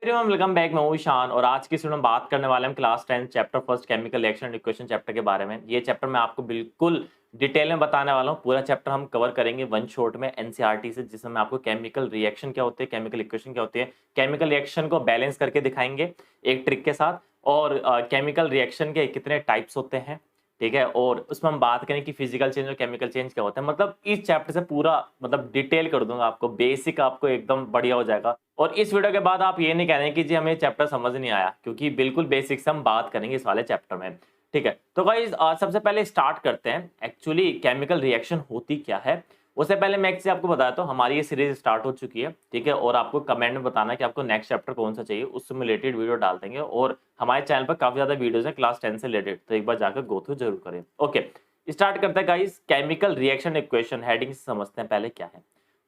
Everyone welcome back. मैं हूं ईशान और आज की इस वीडियो में बात करने वाले हैं class 10 chapter first chemical reaction and equation chapter के बारे में। ये चैप्टर मैं आपको बिल्कुल डिटेल में बताने वाला हूं। पूरा चैप्टर हम कवर करेंगे वन शॉट में एनसीईआरटी से, जिसमें मैं आपको केमिकल रिएक्शन क्या होते हैं, केमिकल इक्वेशन क्या होती है, केमिकल रिएक्शन को बैलेंस करके दिखाएंगे एक ट्रिक के साथ, और केमिकल रिएक्शन के कितने टाइप्स होते हैं, ठीक है। और उसमें हम बात करें कि फिजिकल चेंज और केमिकल चेंज क्या होता है। मतलब इस चैप्टर से पूरा मतलब डिटेल कर दूंगा आपको, बेसिक आपको एकदम बढ़िया हो जाएगा। और इस वीडियो के बाद आप ये नहीं कह रहे कि जी हमें चैप्टर समझ नहीं आया, क्योंकि बिल्कुल बेसिक से हम बात करेंगे इस वाले चैप्टर में, ठीक है। तो गाइस सबसे पहले स्टार्ट करते हैं एक्चुअली केमिकल रिएक्शन होती क्या है। उससे पहले मैं एक चीज आपको बताता हूँ, हमारी ये सीरीज स्टार्ट हो चुकी है, ठीक है। और आपको कमेंट में बताना कि आपको नेक्स्ट चैप्टर कौन सा चाहिए, उससे रिलेटेड वीडियो डाल देंगे। और हमारे चैनल पर काफी ज्यादा वीडियोस हैं क्लास 10 से रिलेटेड, तो एक बार जाकर गो थ्रू जरूर करें। ओके, स्टार्ट करते हैं guys. Chemical reaction equation heading से समझते हैं पहले क्या है।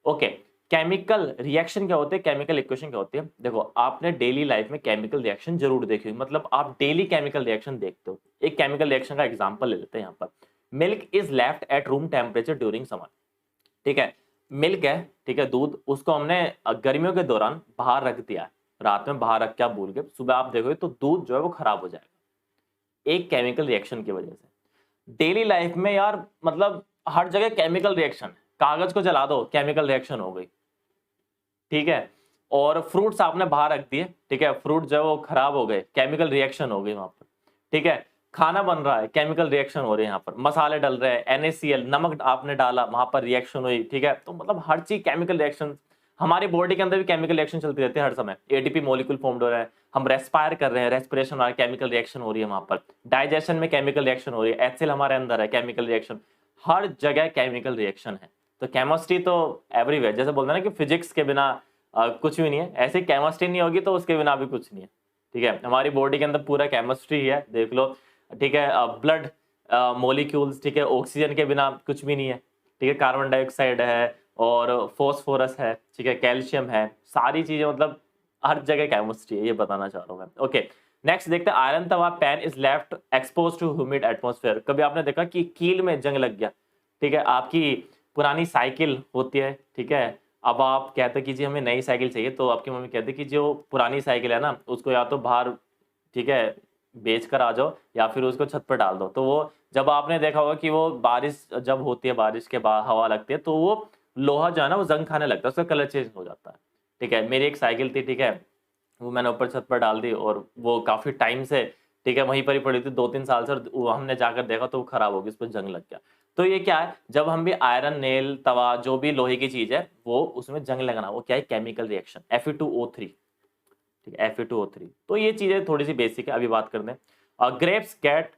ओके, केमिकल रिएक्शन क्या होते हैं, केमिकल इक्वेशन क्या होती है। देखो, आपने डेली लाइफ में केमिकल रिएक्शन जरूर देखी होगी, मतलब आप डेली केमिकल रिएक्शन देखते हो। एक केमिकल रिएक्शन का एग्जांपल ले लेते हैं यहाँ पर। Milk is left at room temperature during summer, ठीक है। मिल्क है, ठीक है, दूध, उसको हमने गर्मियों के दौरान बाहर रख दिया है, रात में बाहर रख के आप भूल गए, सुबह आप देखोगे तो दूध जो है वो खराब हो जाएगा, एक केमिकल रिएक्शन की वजह से। डेली लाइफ में यार मतलब हर जगह केमिकल रिएक्शन, कागज को जला दो केमिकल रिएक्शन हो गई, ठीक है। और फ्रूट्स आपने बाहर रख दिए, ठीक है, फ्रूट जो है वो खराब हो गए, केमिकल रिएक्शन हो गई वहां पर, ठीक है। खाना बन रहा है, केमिकल रिएक्शन हो रही है, यहाँ पर मसाले डल रहे हैं, NaCl नमक आपने डाला, वहां पर रिएक्शन हुई, ठीक है। तो मतलब हर चीज केमिकल रिएक्शन, हमारी बॉडी के अंदर भी केमिकल रिएक्शन चलती रहती है हर समय। एटीपी मॉलिक्यूल फॉर्म हो रहा है, हम रेस्पायर कर रहे हैं, रेस्पिरेशन हो रहा है, केमिकल रिएक्शन हो रही है वहां पर। डाइजेशन में केमिकल रिएक्शन हो रही है, HCl हमारे अंदर है, केमिकल रिएक्शन, हर जगह केमिकल रिएक्शन है। तो केमिस्ट्री तो एवरीवेयर, जैसे बोलते हैं ना कि फिजिक्स के बिना कुछ भी नहीं है, ऐसे केमिस्ट्री नहीं होगी तो उसके बिना भी कुछ नहीं है, ठीक है। हमारी बॉडी के अंदर पूरा केमिस्ट्री है, देख लो, ठीक है। ब्लड मॉलिक्यूल्स, ठीक है, ऑक्सीजन के बिना कुछ भी नहीं है, ठीक है। कार्बन डाइऑक्साइड है और फॉस्फोरस है, ठीक है, कैल्शियम है, सारी चीजें मतलब हर जगह केमिस्ट्री है, ये बताना चाह रहा हूँ मैं। ओके, नेक्स्ट देखते हैं। Iron tawa pan is left expose to humid atmosphere. कभी आपने देखा कि कील में जंग लग गया, ठीक है, आपकी पुरानी साइकिल होती है, ठीक है, अब आप कहते हैं कि जी हमें नई साइकिल चाहिए, तो आपकी मम्मी कहती है कि जो पुरानी साइकिल है ना उसको या तो बाहर, ठीक है, बेच कर आ जाओ, या फिर उसको छत पर डाल दो। तो वो जब आपने देखा होगा कि वो बारिश जब होती है, बारिश के बाद हवा लगती है, तो वो लोहा जो है ना वो जंग खाने लगता है, उसका कलर चेंज हो जाता है, ठीक है। मेरी एक साइकिल थी, ठीक है, वो मैंने ऊपर छत पर डाल दी और वो काफी टाइम से, ठीक है, वहीं पर ही पड़ी थी 2-3 साल से, और वो हमने जाकर देखा तो वो खराब हो गई, उस पर जंग लग गया। तो ये क्या है, जब हम भी आयरन, नेल, तवा, जो भी लोहे की चीज है वो उसमें जंग लगना, वो क्या है, केमिकल रिएक्शन, Fe2O3, ठीक है, Fe2O3। तो ये चीजें थोड़ी सी बेसिक है, अभी बात करते हैं। ग्रेप्स गेट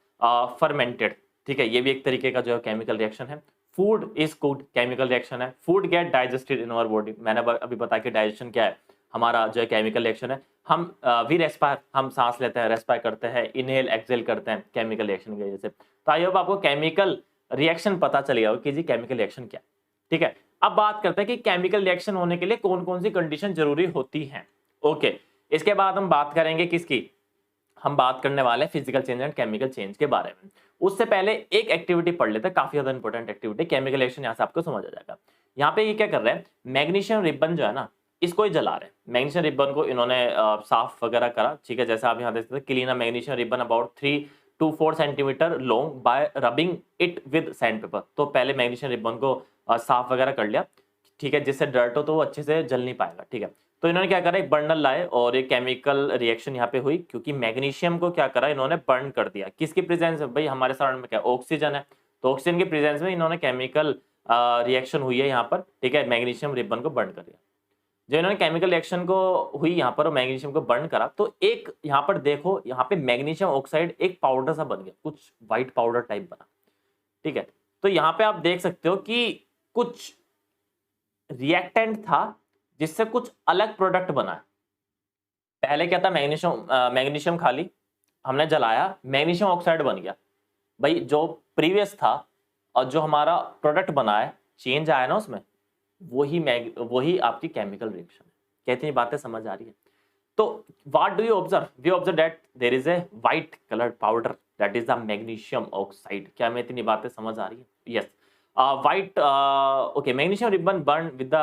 फर्मेंटेड, ठीक है, ये भी एक तरीके का जो है केमिकल रिएक्शन है। Food is cooked, chemical reaction है। Food get digested in our body, मैंने अभी बताया कि डाइजेशन क्या है, हमारा जो है केमिकल रिएक्शन है। हम वी रेस्पायर, हम सांस लेते हैं, रेस्पायर करते हैं, इनहेल एक्सहेल करते हैं, केमिकल रिएक्शन की वजह से। तो आई होप आपको केमिकल रिएक्शन पता चलेगा कि जी केमिकल रिएक्शन क्या, ठीक है। अब बात करते हैं कि केमिकल रिएक्शन होने के लिए कौन कौन सी कंडीशन जरूरी होती है। ओके, इसके बाद हम बात करेंगे किसकी, हम बात करने वाले हैं physical change and chemical change के बारे में। उससे पहले एक एक्टिविटी पढ़ लेते हैं, काफी ज्यादा इंपॉर्टेंट एक्टिविटी, केमिकल रिएक्शन यहाँ से आपको समझ आ जाएगा। यहाँ पे ये क्या कर रहे हैं, मैग्नीशियम रिबन जो है ना इसको ही जला रहे हैं। मैग्नीशियम रिबन को इन्होंने साफ वगैरह करा, ठीक है, जैसे आप यहाँ देख सकते हैं, clean a magnesium ribbon about 3 to 4 centimetre long bye rubbing it with sand paper. तो पहले मैग्नीशियम रिबन को साफ वगैरह कर लिया, ठीक है, जिससे डर्ट हो तो वो अच्छे से जल नहीं पाएगा, ठीक है। तो इन्होंने क्या करा, एक बर्नर लाए और एक केमिकल रिएक्शन यहाँ पे हुई, क्योंकि मैग्नीशियम को क्या करा, इन्होंने बर्न कर दिया। किसकी प्रेजेंस में, भाई हमारे सराउंड में क्या ऑक्सीजन है, तो ऑक्सीजन की प्रेजेंस में इन्होंने केमिकल रिएक्शन हुई है यहाँ पर, ठीक है, मैग्नीशियम रिबन को बर्न कर दिया। जो इन्होंने केमिकल रिएक्शन को हुई यहाँ पर और मैग्नीशियम को बर्न करा, तो एक यहाँ पर देखो, यहाँ पे मैग्नीशियम ऑक्साइड एक पाउडर सा बन गया, कुछ व्हाइट पाउडर टाइप बना, ठीक है। तो यहाँ पे आप देख सकते हो कि कुछ रिएक्टेंट था जिससे कुछ अलग प्रोडक्ट बना। पहले क्या था, मैग्नीशियम मैग्नीशियम खाली हमने जलाया, मैग्नीशियम ऑक्साइड बन गया। भाई जो प्रीवियस था और जो हमारा प्रोडक्ट बना है, चेंज आया ना उसमें, वही आपकी केमिकल रिएक्शन है। कहती बातें समझ आ रही है। तो what do you observe, we observe that there is a white coloured powder that is the magnesium oxide. क्या हमें इतनी बातें समझ आ रही है? Yes, white, okay, magnesium ribbon burn with the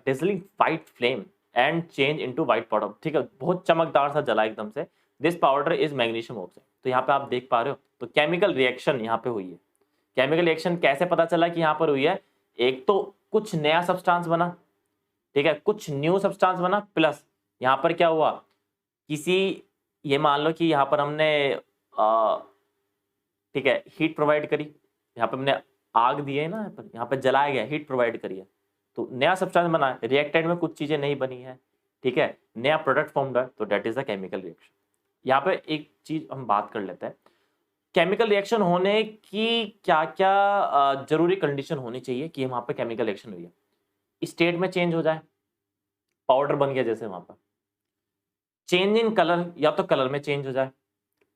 dazzling white flame, and change into white powder. ठीक है, बहुत चमकदार सा जला एकदम से। This powder is magnesium oxide. तो यहाँ पे आप देख पा रहे हो, तो केमिकल रिएक्शन यहाँ पे हुई है। केमिकल रिएक्शन कैसे पता चला कि यहाँ पर हुई है? एक तो कुछ नया सब्सटेंस बना, ठीक है, कुछ न्यू सब्सटेंस बना, प्लस यहाँ पर क्या हुआ, किसी, ये मान लो कि यहाँ पर हमने ठीक है हीट प्रोवाइड करी, यहाँ पे हमने आग दी है ना, यहाँ पे जलाया गया, हीट प्रोवाइड करी है, तो नया सब्सटेंस बना है, रिएक्टेंट में कुछ चीजें नहीं बनी है, ठीक है, नया प्रोडक्ट फॉर्म है, तो that is the chemical reaction. यहाँ पे एक चीज हम बात कर लेते हैं, केमिकल रिएक्शन होने की क्या क्या जरूरी कंडीशन होनी चाहिए कि वहां पे केमिकल रिएक्शन हुई है। स्टेट में चेंज हो जाए, पाउडर बन गया जैसे वहां पर, चेंज इन कलर, या तो कलर में चेंज हो जाए,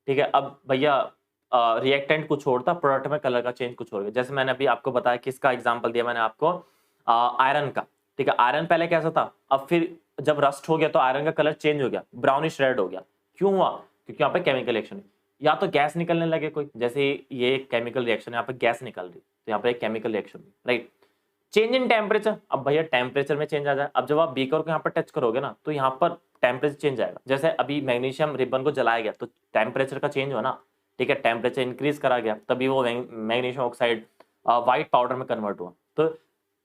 ठीक है। अब भैया रिएक्टेंट कुछ और था, प्रोडक्ट में कलर का चेंज कुछ और गया, जैसे मैंने अभी आपको बताया, किसका एग्जांपल दिया मैंने आपको, आयरन का, ठीक है। आयरन पहले कैसा था, अब फिर जब रस्ट हो गया तो आयरन का कलर चेंज हो गया, ब्राउनिश रेड हो गया। क्यों हुआ? क्योंकि यहाँ पे केमिकल रिएक्शन है, या तो गैस निकलने लगे कोई, जैसे ये केमिकल रिएक्शन है, यहाँ पे गैस निकल रही, तो यहाँ पे एक chemical reaction, right. Change in temperature, अब भैया टेम्परेचर में चेंज आ जाए, अब जब आप बीकर को यहाँ पर टच करोगे ना, तो यहाँ पर टेम्परेचर चेंज आएगा। जैसे अभी मैग्नीशियम रिबन को जलाया गया तो टेम्परेचर का चेंज हो ना, ठीक है, टेम्परेचर इंक्रीज करा गया, तभी वो मैग्नीशियम ऑक्साइड व्हाइट पाउडर में कन्वर्ट हुआ। तो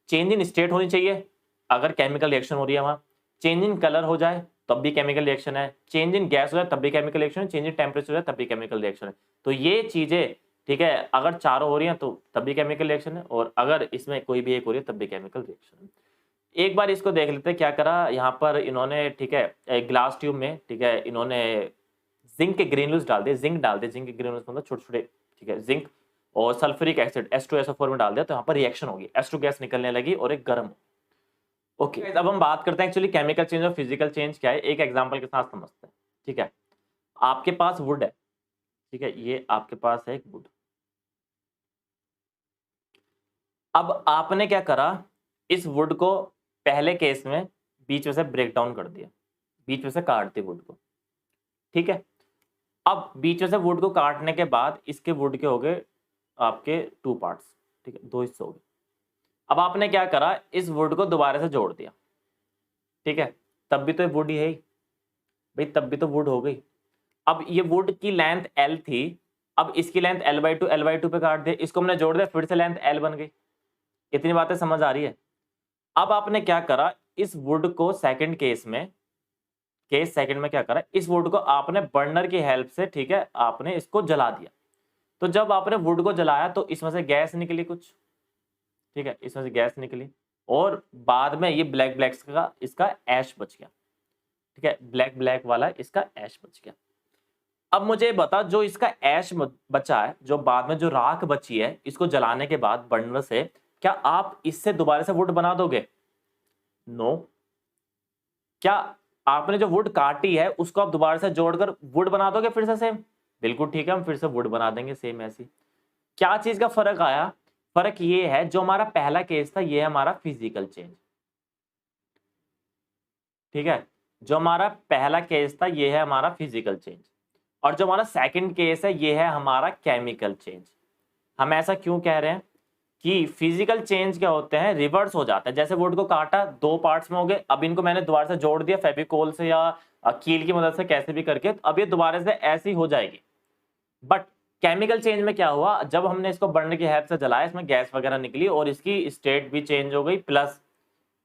चेंज इन स्टेट होनी चाहिए अगर केमिकल रिएक्शन हो रही है वहां, चेंज इन कलर हो जाए तब भी केमिकल रिएक्शन है, चेंज इन गैस हो जाए तब भी केमिकल रिएक्शन है, चेंज इन टेम्परेचर हो जाए तब भी केमिकल रिएक्शन है। तो ये चीजें, ठीक है, अगर चारों हो रही हैं तो तब भी केमिकल रिएक्शन है, और अगर इसमें कोई भी एक हो रही है तब भी केमिकल रिएक्शन है। एक बार इसको देख लेते हैं क्या करा यहाँ पर इन्होंने, ठीक है, एक ग्लास ट्यूब में, ठीक है, इन्होंने जिंक के ग्रेन्यूल्स डाल दिए, जिंक डाल दिए, जिंक के ग्रेन्यूल्स मतलब छोटे छोटे, ठीक है, जिंक और सल्फ्यूरिक एसिड H2SO4 में डाल दिया, तो यहाँ पर रिएक्शन होगी, H2 गैस निकलने लगी और एक गर्म। ओके, अब हम बात करते हैं एक्चुअली केमिकल चेंज और फिजिकल चेंज क्या है, एक एग्जांपल के साथ समझते हैं, ठीक है। आपके पास वुड है, ठीक है, ये आपके पास है एक वुड। अब आपने क्या करा, इस वुड को पहले केस में बीच में से ब्रेक डाउन कर दिया, बीच में से काट दिया वुड को, ठीक है। अब बीच में से वुड को काटने के बाद इसके वुड के हो गए आपके 2 पार्ट्स, ठीक है, 2 हिस्से हो गए। अब आपने क्या करा, इस वुड को दोबारा से जोड़ दिया, ठीक है, तब भी तो वुड ही है भाई, तब भी तो वुड हो गई। अब ये वुड की लेंथ L थी, अब इसकी लेंथ L/2 पे काट दिया, इसको हमने जोड़ दिया, फिर से लेंथ L बन गई। इतनी बातें समझ आ रही है? अब आपने क्या करा, इस वुड को सेकंड केस में, केस सेकंड में क्या करा, इस वुड को आपने बर्नर की हेल्प से, ठीक है, आपने इसको जला दिया। तो जब आपने वुड को जलाया तो इसमें से गैस निकली कुछ, ठीक है, इसमें से गैस निकली, और बाद में ये ब्लैक ब्लैक का इसका ऐश बच गया, ठीक है, ब्लैक ब्लैक वाला इसका ऐश बच गया। अब मुझे बता, जो इसका ऐश बचा है, जो बाद में जो राख बची है, इसको जलाने के बाद बर्नर से, क्या आप इससे दोबारा से वुड बना दोगे? नो। क्या आपने जो वुड काटी है उसको आप दोबारा से जोड़कर वुड बना दोगे फिर से सेम? बिल्कुल ठीक है, हम फिर से वुड बना देंगे सेम ऐसी। क्या चीज का फर्क आया? फर्क ये है, जो हमारा पहला केस था ये है हमारा फिजिकल चेंज, ठीक है, जो हमारा पहला केस था ये है हमारा फिजिकल चेंज, और जो हमारा सेकंड केस है ये है हमारा केमिकल चेंज। हम ऐसा क्यों कह रहे हैं कि फिजिकल चेंज क्या होते हैं, रिवर्स हो जाता है। जैसे वुड को काटा, 2 पार्ट्स में हो गए, अब इनको मैंने दोबारा से जोड़ दिया फेविकोल से या कील की मदद से, कैसे भी करके, अब ये दोबारा से ऐसी हो जाएगी। बट केमिकल चेंज में क्या हुआ, जब हमने इसको बर्नर की हेल्प से जलाया, इसमें गैस वगैरह निकली और इसकी स्टेट भी चेंज हो गई, प्लस,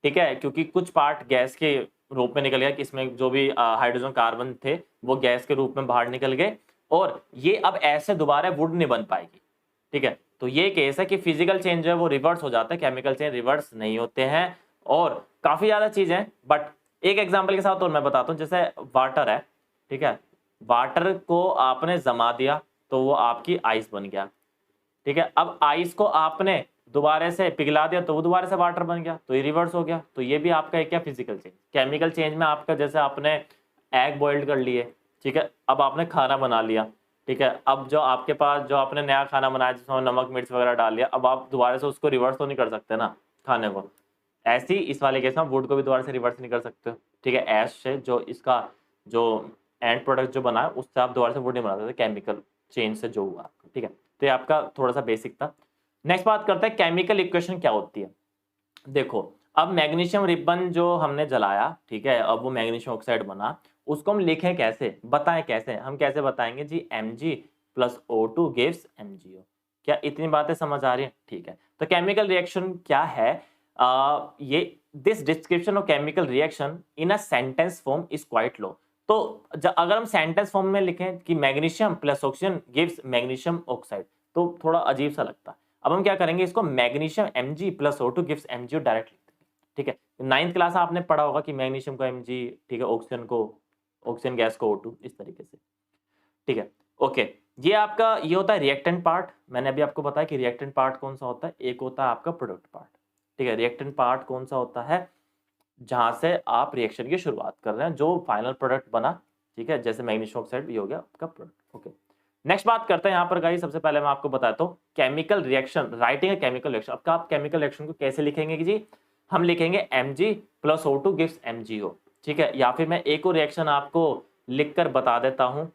ठीक है, क्योंकि कुछ पार्ट गैस के रूप में निकल गया, कि इसमें जो भी हाइड्रोजन कार्बन थे वो गैस के रूप में बाहर निकल गए, और ये अब ऐसे दोबारा वुड नहीं बन पाएगी, ठीक है। तो ये केस है कि फिजिकल चेंज जो है वो रिवर्स हो जाता है, केमिकल चेंज रिवर्स नहीं होते हैं, और काफी ज्यादा चीजें, बट एक एग्जांपल के साथ और मैं बताता हूँ। जैसे वाटर है, ठीक है, वाटर को आपने जमा दिया तो वो आपकी आइस बन गया, ठीक है। अब आइस को आपने दोबारा से पिघला दिया तो वो दोबारा से वाटर बन गया, तो ये रिवर्स हो गया। तो ये भी आपका एक क्या, फिजिकल चेंज। केमिकल चेंज में आपका, जैसे आपने एग बॉइल्ड कर लिए, ठीक है, अब आपने खाना बना लिया, ठीक है, अब जो आपके पास जो आपने नया खाना बनाया जिसमें नमक मिर्च वगैरह डाल लिया, अब आप दोबारा से उसको रिवर्स तो नहीं कर सकते ना खाने को। ऐसे ही इस वाले केस में वुड को भी दोबारा से रिवर्स नहीं कर सकते, ठीक है। ऐश से जो इसका जो एंड प्रोडक्ट जो बना है उससे आप दोबारा से वुड नहीं बना सकते, केमिकल चेंज से जो हुआ, ठीक है। तो ये आपका थोड़ा सा बेसिक था। नेक्स्ट बात करते हैं केमिकल इक्वेशन क्या होती है। देखो, अब मैग्नीशियम रिबन जो हमने जलाया, ठीक है, अब वो मैग्नीशियम ऑक्साइड बना, उसको हम लिखें कैसे, बताएं कैसे, हम कैसे बताएंगे जी, Mg plus O2 gives MgO। क्या इतनी बातें समझ आ रही है? ठीक है, तो केमिकल रिएक्शन क्या है? ये this description of chemical reaction in a sentence form is quite low. तो अगर हम सेंटेंस फॉर्म में लिखें कि magnesium plus oxygen gives magnesium oxide, तो थोड़ा अजीब सा लगता है। अब हम क्या करेंगे, इसको magnesium Mg plus O2 gives MgO direct लिख देंगे, ठीक है। 9th क्लास आपने पढ़ा होगा कि मैग्नीशियम को Mg, ठीक है, ऑक्सीजन को, ऑक्सीजन गैस को O2, इस तरीके से, ठीक है। ओके, ये आपका ये होता है रिएक्टेंट पार्ट। मैंने अभी आपको बताया कि रिएक्टेंट पार्ट कौन सा होता है, एक होता है आपका प्रोडक्ट पार्ट, ठीक है। रिएक्टेंट पार्ट कौन सा होता है, जहां से आप रिएक्शन की शुरुआत कर रहे हैं, जो फाइनल प्रोडक्ट बना, ठीक है, जैसे मैग्नीशियम ऑक्साइड, ये हो गया आपका प्रोडक्ट। ओके, नेक्स्ट बात करते हैं यहाँ पर गाइस। सबसे पहले मैं आपको बताता हूँ केमिकल रिएक्शन, राइटिंग है केमिकल रिएक्शन। अब आप केमिकल रिएक्शन को कैसे लिखेंगे कि जी, हम लिखेंगे Mg plus O2 gives MgO, ठीक है। या फिर मैं एक और रिएक्शन आपको लिखकर बता देता हूँ,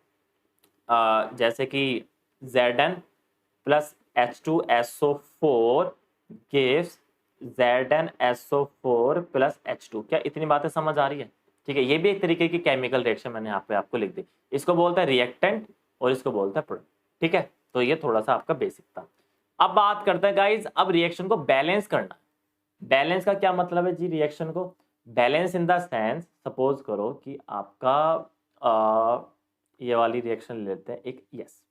जैसे कि Zn plus H2SO4 gives ZnSO4 plus H2। क्या इतनी बातें समझ आ रही है? ठीक है, ये भी एक तरीके की केमिकल रिएक्शन मैंने यहाँ पे आपको लिख दी। इसको बोलते हैं रिएक्टेंट और इसको बोलते हैं प्रोडक्ट, ठीक है। तो ये थोड़ा सा आपका बेसिक था। अब बात करते हैं गाइज, अब रिएक्शन को बैलेंस करना। बैलेंस का क्या मतलब है जी, रिएक्शन को balance in the sense, suppose करो कि आपका ये वाली रिएक्शन लेते हैं एक, यस,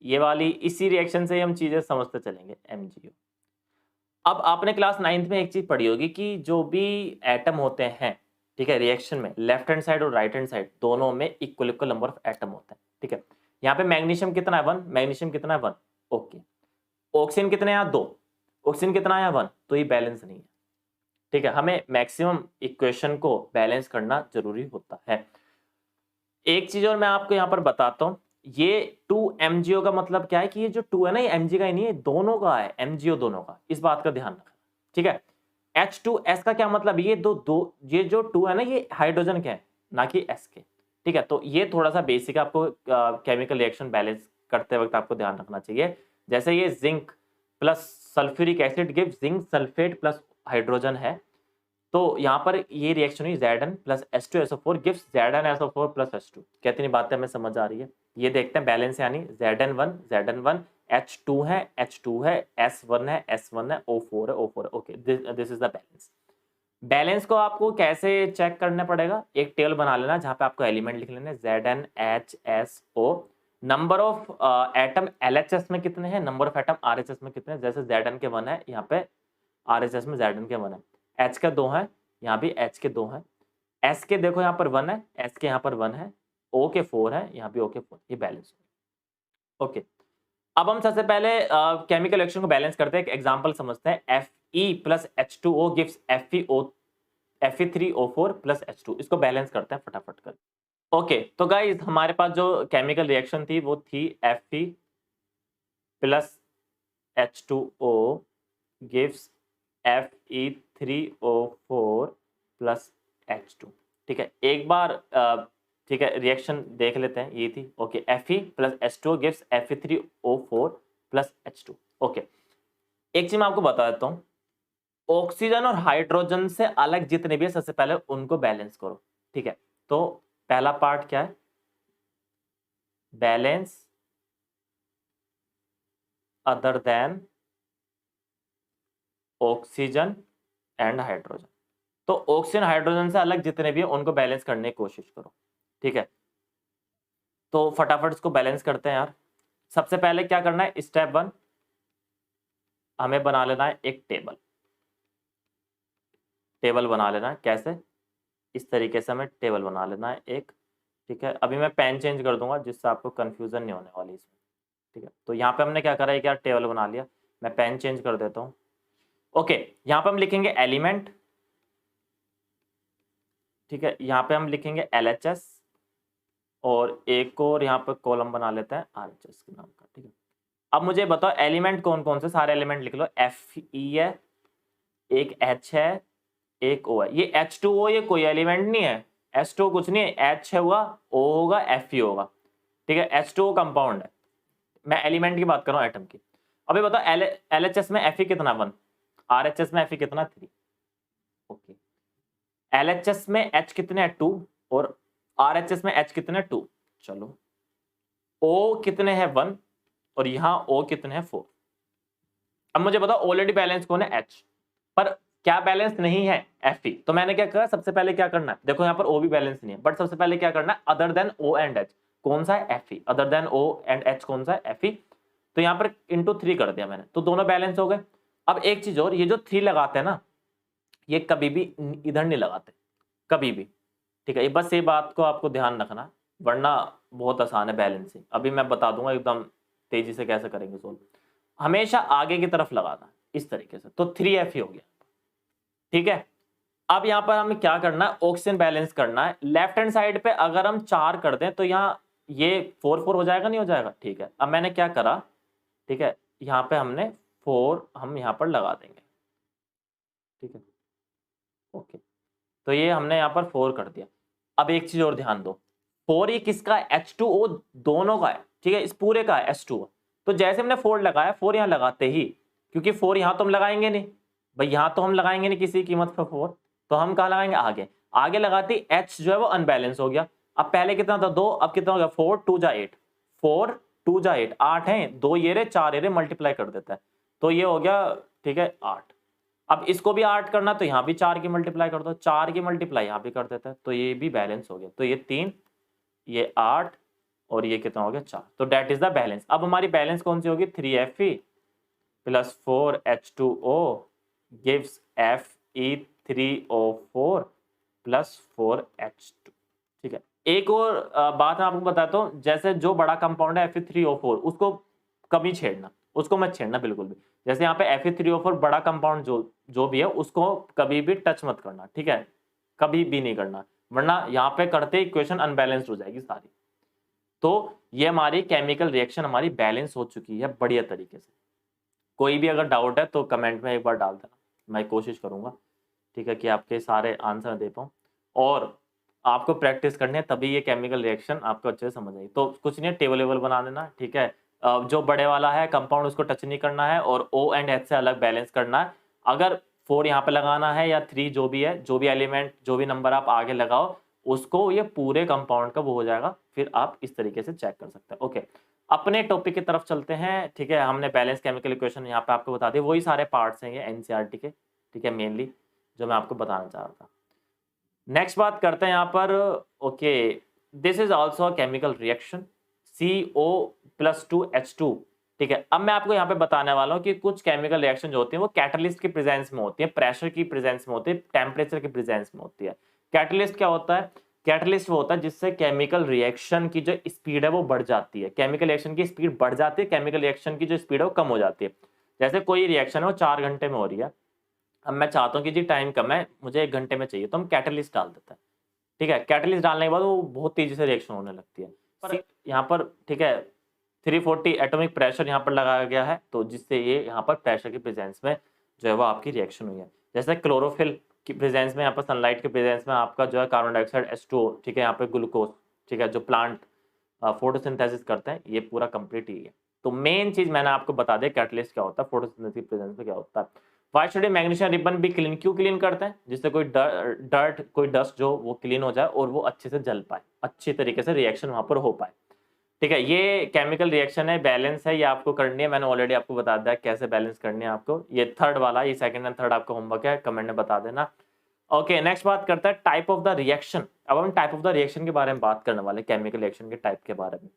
ये वाली, इसी रिएक्शन से हम चीजें समझते चलेंगे, MgO। अब आपने क्लास 9th में एक चीज पढ़ी होगी कि जो भी एटम होते हैं, ठीक है, रिएक्शन में लेफ्ट हैंड साइड और राइट हैंड साइड दोनों में इक्वल नंबर ऑफ एटम होते हैं, ठीक है। यहाँ पे मैग्नीशियम कितना है, 1, मैग्नीशियम कितना है, 1, ओके। ऑक्सीजन कितने हैं, 2, ऑक्सीजन कितना है, 1, तो ये बैलेंस नहीं है, ठीक है। हमें मैक्सिमम इक्वेशन को बैलेंस करना जरूरी होता है। एक चीज और मैं आपको यहाँ पर बताता हूँ, ये 2MgO का मतलब क्या है कि ये जो 2 है ना, ये Mg का ही नहीं है, दोनों का है, MgO दोनों का, इस बात का ध्यान रखना, ठीक है। H2S का क्या मतलब, ये ये जो 2 है ना, ये हाइड्रोजन के हैं, ना कि S के, ठीक है। तो ये थोड़ा सा बेसिक आपको केमिकल रिएक्शन बैलेंस करते वक्त आपको ध्यान रखना चाहिए। जैसे ये zinc plus sulphuric acid give zinc sulphate plus hydrogen है, तो यहाँ पर ये रिएक्शन हुई Zn plus H2SO4 gives ZnSO4 plus H2। कितनी बातें हमें समझ आ रही है, ये देखते हैं बैलेंस, यानी Zn1 H2 है, H2 है, S1 है, S1 है, O4 है, O4 है, okay, this is the balance. Balance को आपको कैसे चेक करना पड़ेगा, एक टेबल बना लेना जहां पे आपको एलिमेंट लिख लेना, ZnHSO, number of atom LHS में कितने हैं, नंबर ऑफ एटम RHS में कितने हैं, जैसे Zn के 1 है, यहाँ पे RHS में Zn के 1 है, H के 2 है, यहाँ भी H के 2 है, S के देखो यहाँ पर 1 है, S के यहाँ पर 1 है, O के 4 है, यहाँ भी O के 4, ये बैलेंस है, ओके। अब हम सबसे पहले केमिकल रिएक्शन को बैलेंस करते हैं, एक एग्जांपल समझते हैं। Fe plus H2O gives Fe3O4 plus H2, इसको बैलेंस करते हैं फटाफट कर। ओके, तो गाइस हमारे पास जो केमिकल रिएक्शन थी वो थी Fe plus H2O gives Fe3O4 plus H2, ठीक है। एक बार ठीक है, रिएक्शन देख लेते हैं, ये थी, okay. Fe plus H2O gives Fe3O4 plus H2, okay. एक चीज मैं आपको बता देता हूँ, ऑक्सीजन और हाइड्रोजन से अलग जितने भी है, सबसे पहले उनको बैलेंस करो, ठीक है। तो पहला पार्ट क्या है, balance other than oxygen and hydrogen. तो ऑक्सीजन हाइड्रोजन से अलग जितने भी हैं उनको बैलेंस करने की कोशिश करो, ठीक है। तो फटाफट इसको बैलेंस करते हैं यार। सबसे पहले क्या करना है, स्टेप 1, हमें बना लेना है एक टेबल बना लेना है। कैसे, इस तरीके से हमें टेबल बना लेना है एक, ठीक है। अभी मैं पेन चेंज कर दूंगा जिससे आपको कंफ्यूजन नहीं होने वाली इसमें, ठीक है। तो यहाँ पे हमने क्या करा है, क्या टेबल बना लिया, मैं पेन चेंज कर देता हूँ, ओके। यहाँ पे हम लिखेंगे एलिमेंट, ठीक है। यहाँ पे हम लिखेंगे LHS और एक और यहाँ पे कॉलम बना लेते हैं RHS के नाम का, ठीक है। अब मुझे बताओ एलिमेंट कौन कौन से, सारे एलिमेंट लिख लो। Fe है, एक H है, एक O है। ये H2O ये कोई एलिमेंट नहीं है, H2O कुछ नहीं है, H है हुआ, O होगा, Fe होगा, ठीक है। H2O कंपाउंड है, मैं एलिमेंट की बात कर रहा हूँ, एटम की। अभी बताओ LHS में Fe कितना 1, RHS में Fe कितना 3, ओके, LHS में H कितने हैं 2 और RHS में H कितने हैं 2। चलो O कितने हैं 1 और यहाँ O कितने हैं 4। अब मुझे बताओ ऑलरेडी बैलेंस कौन है H, पर क्या बैलेंस नहीं है Fe। तो मैंने क्या कहा, सबसे पहले क्या करना है, देखो यहाँ पर O भी बैलेंस नहीं है, बट सबसे पहले क्या करना है, other than O and H कौन सा है Fe, other than O and H कौन सा है Fe। तो यहाँ पर इंटू 3 कर दिया मैंने, तो दोनों बैलेंस हो गए। अब एक चीज और, ये जो 3 लगाते हैं ना, ये कभी भी इधर नहीं लगाते, कभी भी, ठीक है। बस ये बात को आपको ध्यान रखना, वरना बहुत आसान है बैलेंसिंग, अभी मैं बता दूंगा एकदम तेजी से कैसे करेंगे सोल्व। हमेशा आगे की तरफ लगाना इस तरीके से, तो 3Fe हो गया, ठीक है। अब यहाँ पर हमें क्या करना है, ऑक्सीजन बैलेंस करना है। लेफ्ट हैंड साइड पे अगर हम 4 कर दें तो यहाँ ये 4 हो जाएगा, नहीं हो जाएगा, ठीक है। अब मैंने क्या करा, ठीक है, यहाँ पे हमने 4 हम यहाँ पर लगा देंगे, ठीक है, ओके। तो ये हमने यहाँ पर 4 कर दिया। अब एक चीज और ध्यान दो, 4 ये किसका है, H2O दोनों का है, ठीक है, इस पूरे का है H2O। तो जैसे हमने 4 लगाया, 4 यहाँ लगाते ही, क्योंकि 4 यहाँ तो हम लगाएंगे नहीं भाई, यहाँ तो हम लगाएंगे नहीं किसी कीमत पर 4, तो हम कहाँ लगाएंगे, आगे। आगे लगाते ही H जो है वो अनबैलेंस हो गया। अब पहले कितना था 2, अब कितना हो गया 4 2 जा 8, 4 2 जा 8, 8 है, 2 ये रे 4 ये रे, मल्टीप्लाई कर देता है, तो ये हो गया, ठीक है, 8। अब इसको भी 8 करना, तो यहाँ भी 4 की मल्टीप्लाई कर दो, 4 की मल्टीप्लाई यहाँ भी कर देता है, तो ये भी बैलेंस हो गया। तो ये 3, ये 8 और ये कितना हो गया 4, तो डेट इज द बैलेंस। अब हमारी बैलेंस कौन सी होगी, 3Fe plus 4H2O gives Fe3O4 plus 4H2, ठीक है। एक और बात मैं आपको बताता हूँ, जैसे जो बड़ा कंपाउंड है Fe3O4 उसको कभी छेड़ना, उसको मत छेड़ना बिल्कुल भी। जैसे यहाँ पे Fe3O4 बड़ा कंपाउंड जो भी है उसको कभी भी टच मत करना, ठीक है, कभी भी नहीं करना, वरना यहाँ पे करते इक्वेशन अनबैलेंस्ड हो जाएगी सारी। तो ये हमारी केमिकल रिएक्शन हमारी बैलेंस हो चुकी है बढ़िया तरीके से। कोई भी अगर डाउट है तो कमेंट में एक बार डाल देना, मैं कोशिश करूंगा, ठीक है, कि आपके सारे आंसर दे पाऊँ। और आपको प्रैक्टिस करनी है, तभी ये केमिकल रिएक्शन आपको अच्छे से समझ आएगी। तो कुछ नहीं है, टेबल वेबल बना देना, ठीक है। जो बड़े वाला है कंपाउंड उसको टच नहीं करना है और O एंड H से अलग बैलेंस करना है। अगर 4 यहाँ पे लगाना है या 3 जो भी है, जो भी एलिमेंट जो भी नंबर आप आगे लगाओ उसको ये पूरे कंपाउंड का वो हो जाएगा, फिर आप इस तरीके से चेक कर सकते हैं। ओके, अपने टॉपिक की तरफ चलते हैं, ठीक है। हमने बैलेंस केमिकल इक्वेशन यहाँ पे आपको बता दिए, वही सारे पार्ट्स हैं ये NCERT के, ठीक है, मेनली जो मैं आपको बताना चाह रहा था। नेक्स्ट बात करते हैं यहाँ पर, okay, this is also a chemical reaction CO+2H2, ठीक है। अब मैं आपको यहाँ पे बताने वाला हूँ कि कुछ केमिकल रिएक्शन जो होती है वो कैटलिस्ट की प्रेजेंस में होती है, प्रेशर की प्रेजेंस में होती है, टेम्परेचर की प्रेजेंस में होती है। कैटलिस्ट क्या होता है, कैटलिस्ट वो होता है जिससे केमिकल रिएक्शन की जो स्पीड है वो बढ़ जाती है, केमिकल रिएक्शन की स्पीड बढ़ जाती है, केमिकल रिएक्शन की जो स्पीड है वो कम हो जाती है। जैसे कोई रिएक्शन है वो 4 घंटे में हो रही है, अब मैं चाहता हूँ कि जी टाइम कम है, मुझे 1 घंटे में चाहिए, तो हम कैटलिस्ट डाल देते हैं, ठीक है। कैटलिस्ट डालने के बाद वो बहुत तेजी से रिएक्शन होने लगती है। पर यहाँ पर, ठीक है, 340 एटॉमिक प्रेशर यहाँ पर लगाया गया है, तो जिससे ये यहाँ पर प्रेशर की प्रेजेंस में जो है वो आपकी रिएक्शन हुई है। जैसे क्लोरोफिल की प्रेजेंस में, यहाँ पर सनलाइट के प्रेजेंस में आपका जो है कार्बन डाइऑक्साइड H2O, ठीक है, यहाँ पे ग्लूकोज, ठीक है, जो प्लांट फोटोसिंथेसिस करते हैं, ये पूरा कंप्लीट ही है। तो मेन चीज मैंने आपको बता दिया कैटलिस्ट क्या होता है, फोटोसिंथेसिस प्रेजेंस में क्या होता है। वाई शुड मैग्नीशियम रिबन भी क्लीन, क्यों क्लीन करते हैं, जिससे कोई डर्ट कोई डस्ट जो वो क्लीन हो जाए और वो अच्छे से जल पाए, अच्छी तरीके से रिएक्शन वहां पर हो पाए, ठीक है। ये केमिकल रिएक्शन है, बैलेंस है, ये आपको करनी है, मैंने ऑलरेडी आपको बता दिया कैसे बैलेंस करनी है आपको। ये थर्ड वाला, ये सेकंड एंड थर्ड आपका होमवर्क है, कमेंट में बता देना। ओके, नेक्स्ट बात करते हैं टाइप ऑफ द रिएक्शन। अब हम टाइप ऑफ द रिएक्शन के बारे में बात करने वाले, केमिकल रिएक्शन के टाइप के बारे में।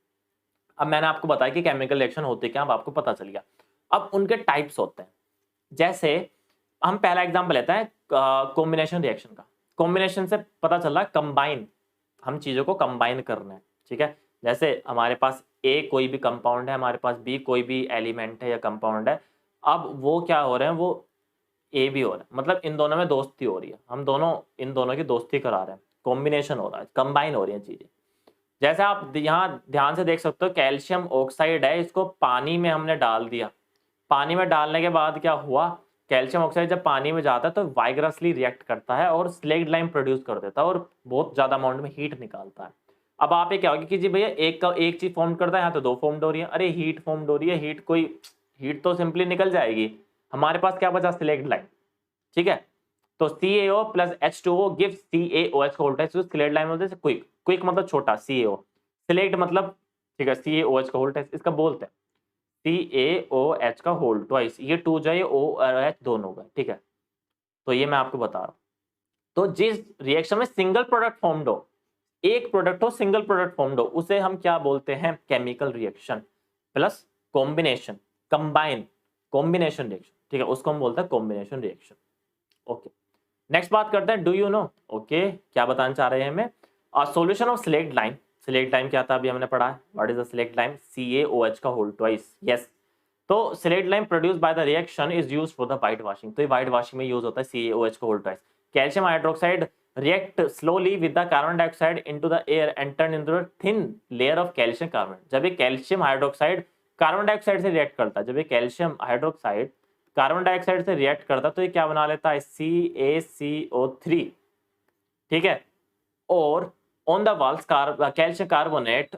अब मैंने आपको बताया कि केमिकल रिएक्शन होते क्या, अब आपको पता चल गया। अब उनके टाइप्स होते हैं, जैसे हम पहला एग्जांपल लेते हैं कॉम्बिनेशन रिएक्शन का। कॉम्बिनेशन से पता चला कंबाइन, हम चीजों को कंबाइन करना है, ठीक है। जैसे हमारे पास A कोई भी कंपाउंड है, हमारे पास B कोई भी एलिमेंट है या कंपाउंड है, अब वो क्या हो रहे हैं, वो A भी हो रहा है, मतलब इन दोनों में दोस्ती हो रही है, हम दोनों इन दोनों की दोस्ती करा रहे हैं, कॉम्बिनेशन हो रहा है, कंबाइन हो रही है चीजें। जैसे आप यहाँ ध्यान से देख सकते हो, कैल्शियम ऑक्साइड है, इसको पानी में हमने डाल दिया, पानी में डालने के बाद क्या हुआ, कैल्शियम ऑक्साइड जब पानी में जाता है तो वाइग्रसली रिएक्ट करता है और स्लेग्ड लाइम प्रोड्यूस कर देता है और बहुत ज्यादा अमाउंट में हीट निकालता है। अब आप ये क्या होगी कि जी भैया एक चीज फॉर्म करता है, यहाँ तो 2 फॉर्म हो रही है, अरे हीट फॉर्म हो रही है, हीट तो सिंपली निकल जाएगी, हमारे पास क्या बचा, स्लेग्ड लाइम, ठीक है। तो CaO plus H2O gives CaOH का होल टेस्ट। सिलेक्ट लाइन बोलते हैं क्विक, क्विक मतलब छोटा, CaO सिलेक्ट मतलब ठीक है CaOH का होल टेस्ट इसका बोलते हैं CaOH का होल ट्वाइस, ये 2 जाए O और H दोनों का, ठीक है। तो ये मैं आपको बता रहा हूँ। तो जिस रिएक्शन में सिंगल प्रोडक्ट फॉर्म्ड हो, एक प्रोडक्ट हो सिंगल प्रोडक्ट फॉर्म्ड हो, उसे हम क्या बोलते हैं, chemical reaction plus combination, combine combination reaction, ठीक है, उसको हम बोलते हैं कॉम्बिनेशन रिएक्शन। ओके, नेक्स्ट बात करते हैं, डू यू नो, ओके क्या बताना चाह रहे हैं हमें, solution of select line. Select line क्या था अभी हमने पढ़ा है, what is the select line, CaOH का होल ट्वाइस, यस। तो select line produce by the reaction is used for the white washing, तो ये व्हाइट वॉशिंग में यूज होता है CaOH का whole twice. Calcium hydroxide react slowly with the carbon dioxide into the air and turn into a thin layer of calcium carbonate। जब ये calcium hydroxide carbon dioxide से react करता है, जब ये कैल्शियम हाइड्रोक्साइड कार्बन डाइऑक्साइड से react करता है तो ये क्या बना लेता है, CaCO3, ठीक है। और on the walls calcium carbonate,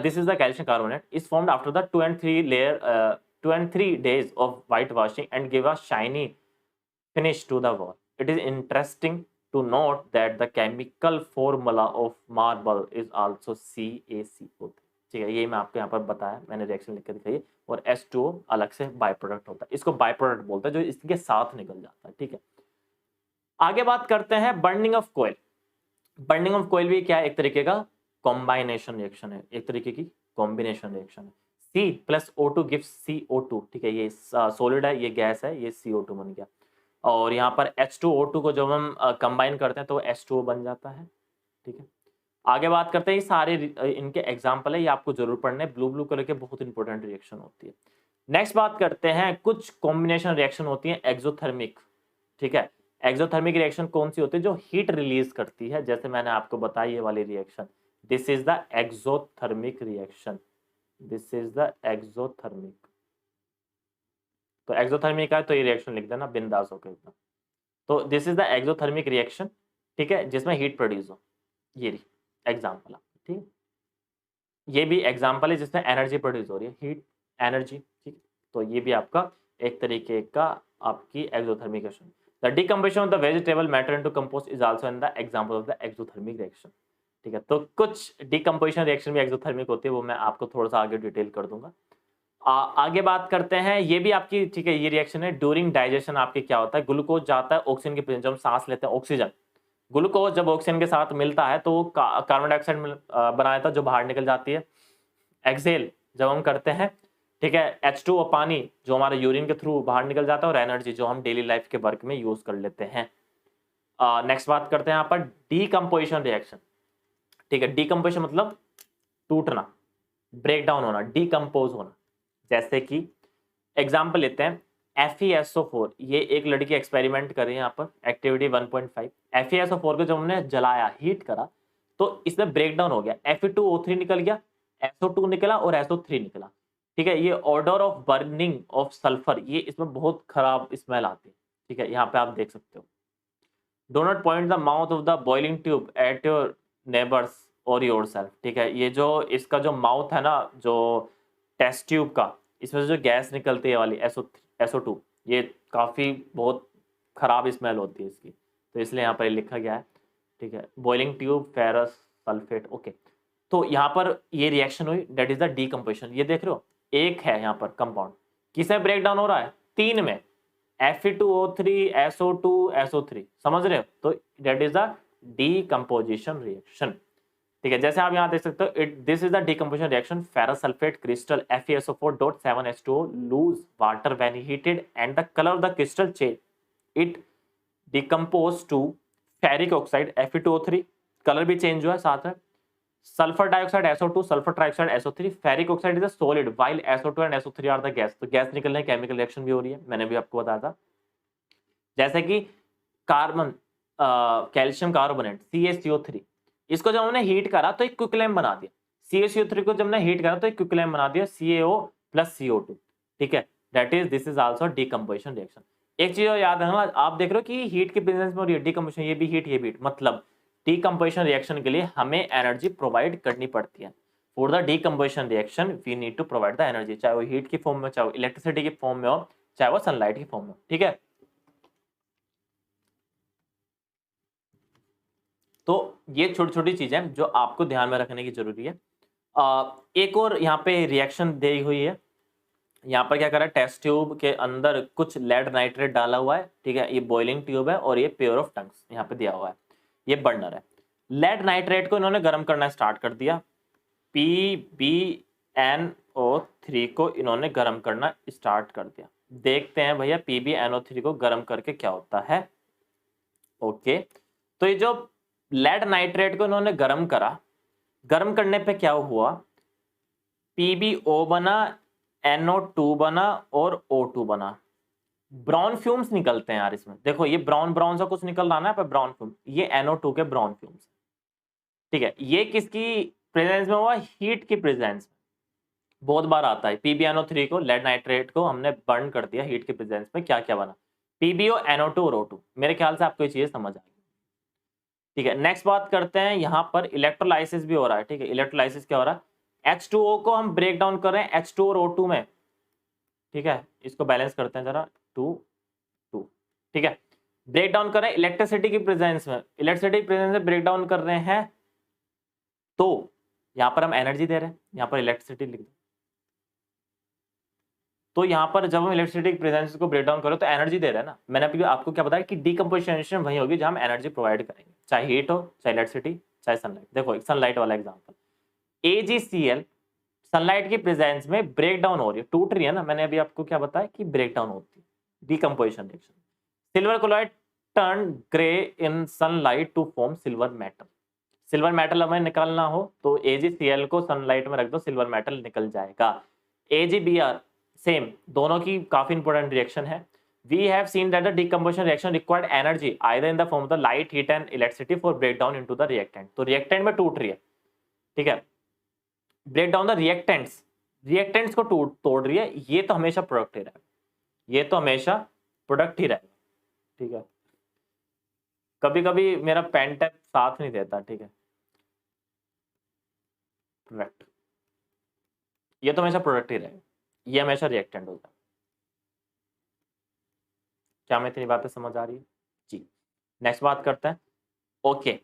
this is the calcium carbonate is formed after the 2 and 3 layer 2 and 3 days of white washing and give a shiny finish to the wall। It is interesting to note that the chemical formula of marble is also CaCO3, ठीक है। ये मैं आपको यहाँ पर बताया, मैंने reaction लिख के दिखाई। और H2O अलग से बाय प्रोडक्ट होता है, इसको बाय प्रोडक्ट बोलते हैं जो इसके साथ निकल जाता है, ठीक है। आगे बात करते हैं burning of coal. Burning of coal भी क्या है, एक तरीके का कॉम्बाइनेशन रिएक्शन है, एक तरीके की कॉम्बिनेशन रिएक्शन है। C plus O2 gives CO2, ठीक है, ये सॉलिड है, ये गैस है, ये CO2 बन गया। और यहाँ पर H2O2 को जब हम कंबाइन करते हैं तो H2O बन जाता है, ठीक है। आगे बात करते हैं, ये सारे इनके एग्जाम्पल है, ये आपको जरूर पढ़ने, ब्लू ब्लू कलर के बहुत इंपॉर्टेंट रिएक्शन होती है। नेक्स्ट बात करते हैं, कुछ कॉम्बिनेशन रिएक्शन होती है एक्सोथर्मिक, ठीक है। एक्सोथर्मिक रिएक्शन कौन सी होती है, जो हीट रिलीज करती है, जैसे मैंने आपको बताया ये वाली reaction, this is the exothermic reaction, this is the exothermic. तो एक्सोथर्मिक है तो ये रिएक्शन लिख देना बिंदास होकर एकदम। तो this is the exothermic reaction, ठीक है, जिसमें हीट प्रोड्यूस हो, ये एग्जाम्पल, ठीक है। ये भी एग्जाम्पल है जिसमें एनर्जी प्रोड्यूस हो रही है, हीट एनर्जी, ठीक। तो ये भी आपका एक तरीके का आपकी exothermic reaction. The decomposition of the vegetable matter into compost is also in the example of the exothermic reaction, ठीक है। तो कुछ डिकम्पोजिशन रिएक्शन भी एक्सोथर्मिक होती है, वो मैं आपको थोड़ा सा आगे डिटेल कर दूंगा। आगे बात करते हैं, ये भी आपकी, ठीक है, ये रिएक्शन है ड्यूरिंग डाइजेशन। आपके क्या होता है, ग्लूकोज जाता है ऑक्सीजन के प्रेजेंस, जब हम सांस लेते हैं ऑक्सीजन, ग्लूकोज जब ऑक्सीजन के साथ मिलता है तो वो कार्बन डाइऑक्साइड बनाता है जो बाहर निकल जाती है। एक्सेल जब हम करते हैं, ठीक है, H2O पानी जो हमारे यूरिन के थ्रू बाहर निकल जाता है, और एनर्जी जो हम डेली लाइफ के वर्क में यूज कर लेते हैं। नेक्स्ट बात करते हैं यहाँ पर डीकम्पोजिशन रिएक्शन, ठीक है। डीकम्पोजिशन मतलब टूटना, ब्रेक डाउन होना, डीकम्पोज होना। जैसे कि एग्जाम्पल लेते हैं FeSO4, ये एक लड़की एक्सपेरिमेंट कर रही है यहाँ पर, एक्टिविटी 1.5। FeSO4 को जब हमने जलाया, हीट करा, तो इसमें ब्रेक डाउन हो गया, Fe2O3 निकल गया, SO2 निकला और SO3 निकला, ठीक है। ये order of burning of sulphur, ये इसमें बहुत खराब स्मेल आती है, ठीक है, यहाँ पे आप देख सकते हो। Do not point the mouth of the boiling tube at your neighbours और योरसेल्फ, ठीक है। ये जो इसका जो माउथ है ना, जो टेस्ट ट्यूब का, इसमें से जो गैस निकलती है वाली SO2, ये काफ़ी बहुत ख़राब स्मेल होती है इसकी, तो इसलिए यहाँ पर लिखा गया है, ठीक है। Boiling tube ferrous sulphate, okay. तो यहाँ पर ये रिएक्शन हुई, दैट इज द डीकम्पोजिशन। ये देख रहे हो, एक है यहाँ पर कंपाउंड, किसमें ब्रेक डाउन हो रहा है, 3 में, Fe2O3 SO2 SO3, समझ रहे हो। तो that is the decomposition reaction, ठीक है। जैसे आप यहाँ देख सकते हो, this is the decomposition reaction, ferrous sulphate crystal FeSO4.7H2O lose water when heated and the color of the crystal change, it decompose to ferric oxide Fe2O3, colour भी change हुआ है, साथ में sulphur dioxide SO2, sulphur trioxide SO3, ferric oxide is a solid while SO2 and SO3 are the gas. तो gas निकलने chemical reaction भी हो रही है, मैंने भी आपको बताया था। जैसे कि कार्बन कैल्शियम कार्बोनेट CaCO3, इसको जब हमने हीट करा तो एक क्विकलैम बना दिया, CaCO3 को जब हमने हीट करा तो एक क्विकलैम बना दिया, CaO प्लस CO2, ठीक है। That is, this is also decomposition reaction. एक चीज याद रखना, आप देख रहे हो कि हीट के प्रेजेंस में हो रही है डीकम्पोजिशन, ये भी हीट, ये भी हीट, मतलब डीकम्पोजिशन रिएक्शन के लिए हमें एनर्जी प्रोवाइड करनी पड़ती है। For the decomposition reaction we need to provide the energy, चाहे वो हीट की फॉर्म में, चाहे वो इलेक्ट्रिसिटी की फॉर्म में हो, चाहे वो सनलाइट की फॉर्म में, ठीक है। तो ये छोटी छोटी चीजें जो आपको ध्यान में रखने की जरूरी है। एक और यहाँ पे रिएक्शन दी हुई है। यहाँ पर क्या करा है, टेस्ट ट्यूब के अंदर कुछ लेड नाइट्रेट डाला हुआ है, ठीक है, ये बॉइलिंग ट्यूब है और ये पेयर ऑफ टंग्स यहाँ पे दिया हुआ है, ये बर्नर है। लेड नाइट्रेट को इन्होंने गर्म करना स्टार्ट कर दिया, PbNO3 को इन्होंने गर्म करना स्टार्ट कर दिया। देखते हैं भैया PbNO3 को गर्म करके क्या होता है। ओके, तो ये जो लेड नाइट्रेट को इन्होंने गर्म करा, गर्म करने पे क्या हुआ, PbO बना, NO2 बना और O2 बना। ब्राउन फ्यूम्स निकलते हैं यार इसमें, देखो ये ब्राउन ब्राउन सा कुछ निकल रहा है ना पे ब्राउन फ्यूम, ये NO2 के ब्राउन फ्यूम्स, ठीक है। ये किसकी प्रेजेंस में हुआ, हीट की प्रेजेंस में। बहुत बार आता है PbNO3 को, लेड नाइट्रेट को हमने बर्न कर दिया हीट की प्रेजेंस में, क्या क्या बना, PbO, NO2 और O2। मेरे ख्याल से आपको ये चीजें समझ आ गई, ठीक है। नेक्स्ट बात करते हैं, यहाँ पर इलेक्ट्रोलाइसिस भी हो रहा है, ठीक है। इलेक्ट्रोलाइसिस क्या हो रहा है, H2O को हम ब्रेक डाउन कर रहे हैं H2 और O2 में, ठीक है। इसको बैलेंस करते हैं जरा, 2 2, ठीक है। ब्रेक डाउन कर रहे हैं इलेक्ट्रिसिटी की प्रेजेंस में, इलेक्ट्रिसिटी की प्रेजेंस में ब्रेक डाउन कर रहे हैं, तो यहाँ पर हम एनर्जी दे रहे हैं, यहाँ पर इलेक्ट्रिसिटी लिख दो। तो यहाँ पर जब हम इलेक्ट्रिसिटी की प्रेजेंस को ब्रेक डाउन करें तो एनर्जी दे रहे हैं ना। मैंने अभी आपको क्या बताया कि डीकम्पोजिशन वही होगी जहाँ हम एनर्जी प्रोवाइड करेंगे, चाहे हीट हो, चाहे इलेक्ट्रिसिटी, चाहे सनलाइट। देखो एक सनलाइट वाला एग्जांपल, AgCl सनलाइट की प्रेजेंस में ब्रेक डाउन हो रही है, टूट रही है ना। मैंने अभी आपको क्या बताया कि ब्रेक डाउन होती है, decomposition reaction. Silver chloride turn grey in sunlight to form silver metal. Silver metal हमें निकालना हो तो AgCl को सनलाइट में रख दो, सिल्वर मेटल निकल जाएगा। AgBr सेम, दोनों की काफी इंपॉर्टेंट रिएक्शन है। We have seen that the decomposition reaction required energy either in the form of the light, heat and electricity for breakdown into the reactant। तो reactant में टूट रही है, ठीक है, break down the reactants, reactants को तोड़ रही है, ये तो हमेशा प्रोडक्ट ही रहेगा, ये तो हमेशा प्रोडक्ट ही रहेगा, ठीक है। कभी कभी मेरा पेन टैप साथ नहीं देता, ठीक है, प्रोडक्ट, ये तो हमेशा प्रोडक्ट ही रहेगा, ये हमेशा रिएक्टेंट होता है। क्या मैं इतनी बातें समझ आ रही है जी। नेक्स्ट बात करते हैं। ओके,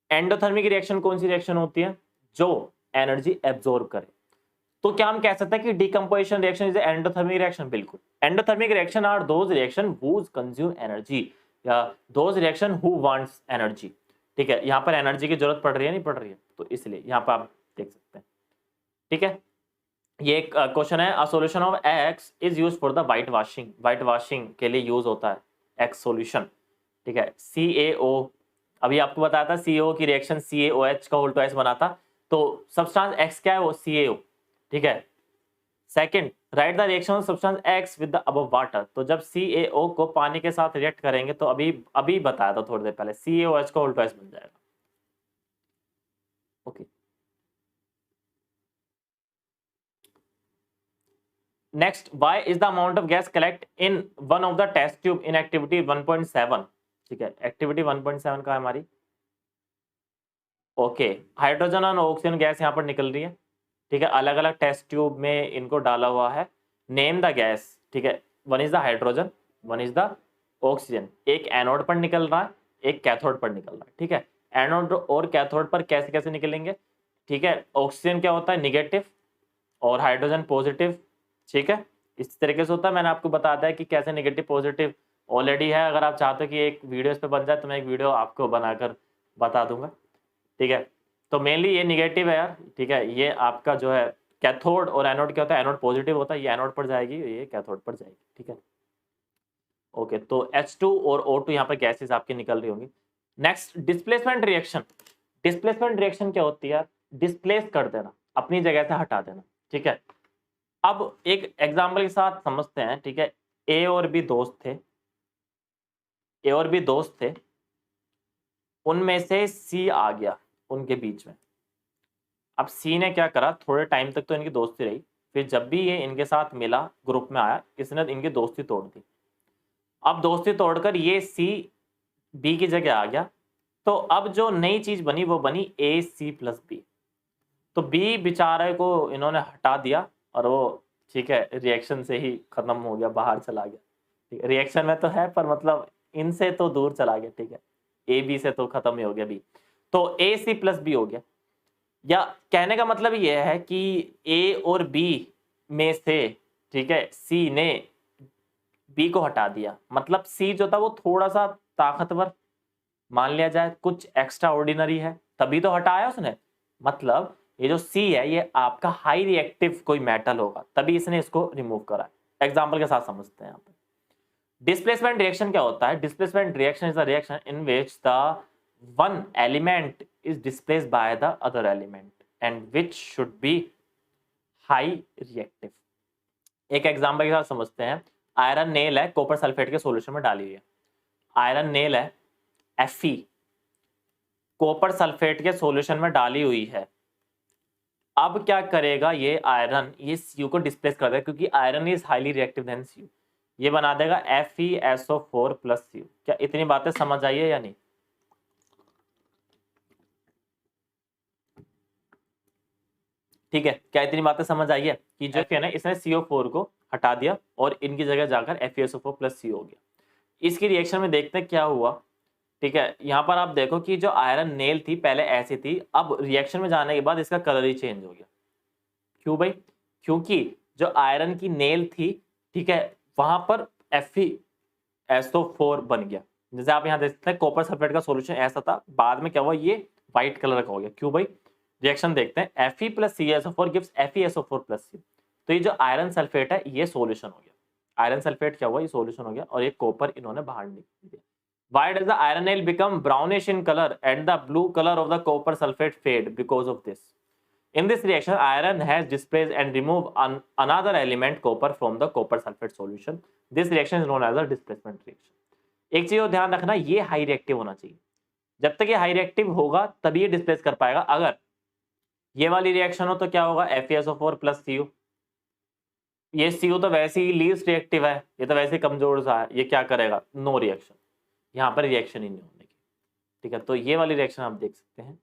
एंडोथर्मिक रिएक्शन कौन सी रिएक्शन होती है, जो एनर्जी एब्जॉर्ब करे। तो क्या हम कह सकते हैं कि decomposition reaction is endothermic reaction, बिल्कुल। Endothermic reaction are those reaction whose consume energy या those reaction who wants energy, ठीक है। यहाँ पर एनर्जी की जरूरत पड़ रही है, नहीं पड़ रही है, तो इसलिए यहाँ पर आप देख सकते हैं, ठीक है। ये एक क्वेश्चन है, a solution of X is used for the white washing, white washing के लिए यूज होता है X सॉल्यूशन, ठीक है। CaO, अभी आपको बताया था CaO की रिएक्शन CaOH का उल्टा S बना था, तो सब्सटेंस X क्या है, वो CaO, ठीक है। Second, right the reaction of substance X with the above water. तो जब CaO को पानी के साथ रिएक्ट करेंगे, तो अभी बताया था थोड़ी देर पहले, CaOH का उल्टा S बन जाएगा, okay. Next, why is the amount of gas collect in one of the test tube in activity 1.7, ठीक है। एक्टिविटी 1.7 का है हमारी, ओके। हाइड्रोजन और ऑक्सीजन गैस यहाँ पर निकल रही है, ठीक है, अलग अलग टेस्ट ट्यूब में इनको डाला हुआ है। नेम द गैस, ठीक है, one is the hydrogen, one is the oxygen. एक एनोड पर निकल रहा है, एक कैथोड पर निकल रहा है, ठीक है। एनोड और कैथोड पर कैसे कैसे निकलेंगे, ठीक है। ऑक्सीजन क्या होता है, निगेटिव, और हाइड्रोजन पॉजिटिव, ठीक है। इस तरीके से होता है, मैंने आपको बता दिया कि कैसे नेगेटिव पॉजिटिव ऑलरेडी है। अगर आप चाहते हो कि एक वीडियो इस पे बन जाए तो मैं एक वीडियो आपको बनाकर बता दूंगा, ठीक है। तो मेनली ये निगेटिव है यार, ठीक है। ये आपका जो है कैथोड और एनोड क्या होता है, एनोड पॉजिटिव होता है, ये एनोड पर जाएगी, ये कैथोड पर जाएगी, ठीक है, ओके। तो H2 और O2 यहाँ पर गैसेस आपकी निकल रही होंगी। Next, displacement reaction. Displacement reaction क्या होती है यार, डिस्प्लेस कर देना, अपनी जगह से हटा देना, ठीक है। अब एक एग्जाम्पल के साथ समझते हैं, ठीक है। ए और बी दोस्त थे, ए और बी दोस्त थे, उनमें से सी आ गया उनके बीच में। अब सी ने क्या करा, थोड़े टाइम तक तो इनकी दोस्ती रही, फिर जब भी ये इनके साथ मिला, ग्रुप में आया, इसने इनकी दोस्ती तोड़ दी। अब दोस्ती तोड़कर ये सी बी की जगह आ गया, तो अब जो नई चीज बनी वो बनी AC+B। तो बी बेचारे को इन्होंने हटा दिया और वो, ठीक है, रिएक्शन से ही खत्म हो गया, बाहर चला गया, ठीक है। रिएक्शन में तो है पर मतलब इनसे तो दूर चला गया, ठीक है, AB से तो खत्म ही हो गया बी। तो AC+B हो गया। या कहने का मतलब ये है कि A और B में से, ठीक है, C ने B को हटा दिया, मतलब C जो था वो थोड़ा सा ताकतवर मान लिया जाए, कुछ एक्स्ट्रा ऑर्डिनरी है, तभी तो हटाया उसने। मतलब ये जो C है ये आपका हाई रिएक्टिव कोई मेटल होगा, तभी इसने इसको रिमूव करा। एग्जाम्पल के साथ समझते हैं यहाँ पे। डिस्प्लेसमेंट रिएक्शन क्या होता है? Displacement reaction is a reaction in which the one element is displaced by the other element and which should be high reactive. एक एग्जाम्पल के साथ समझते हैं। आयरन नेल है, कॉपर सल्फेट के सॉल्यूशन में डाली हुई है। आयरन नेल है Fe, कॉपर सल्फेट के सॉल्यूशन में डाली हुई है। अब क्या करेगा ये आयरन, ये Cu को डिस्प्लेस कर देगा, क्योंकि iron is highly reactive than Cu। ये बना देगा FeSO4 प्लस Cu। क्या इतनी बातें समझ आई है या नहीं? ठीक है, क्या इतनी बातें समझ आई है कि जो है ना, इसने CO4 को हटा दिया और इनकी जगह जाकर FeSO4 प्लस Cu हो गया। इसकी रिएक्शन में देखते हैं क्या हुआ। ठीक है, यहाँ पर आप देखो कि जो आयरन नेल थी पहले ऐसी थी, अब रिएक्शन में जाने के बाद इसका कलर ही चेंज हो गया। क्यों भाई? क्योंकि जो आयरन की नेल थी, ठीक है, वहां पर FeSO4 बन गया। जैसे आप यहाँ देख सकते हैं कॉपर सल्फेट का सॉल्यूशन ऐसा था, बाद में क्या हुआ, ये व्हाइट कलर का हो गया। क्यों भाई? रिएक्शन देखते हैं। Fe plus CSO4 gives FeSO4 plus C। तो ये जो आयरन सल्फेट है ये सॉल्यूशन हो गया। आयरन सल्फेट क्या हुआ, ये सॉल्यूशन हो गया, और ये कॉपर इन्होंने बाहर निकाल दिया। Why does the iron nail become brownish in color and the blue color of the copper sulfate fade? Because of this. In this reaction, iron has displaced and removed another element, copper, from the copper sulfate solution. This reaction is known as a displacement reaction. एक चीज ध्यान रखना, ये high reactive होना चाहिए। जब तक ये हाई रिएक्टिव होगा तभी ये डिस्प्लेस कर पाएगा। अगर ये वाली रिएक्शन हो तो क्या होगा, FeSO4 प्लस Cu। ये Cu तो वैसे ही लीस्ट रिएक्टिव है, ये तो वैसे ही कमजोर सा है, ये क्या करेगा, नो रिएक्शन, यहाँ पर रिएक्शन ही नहीं होने की। ठीक है, तो ये वाली रिएक्शन आप देख सकते हैं।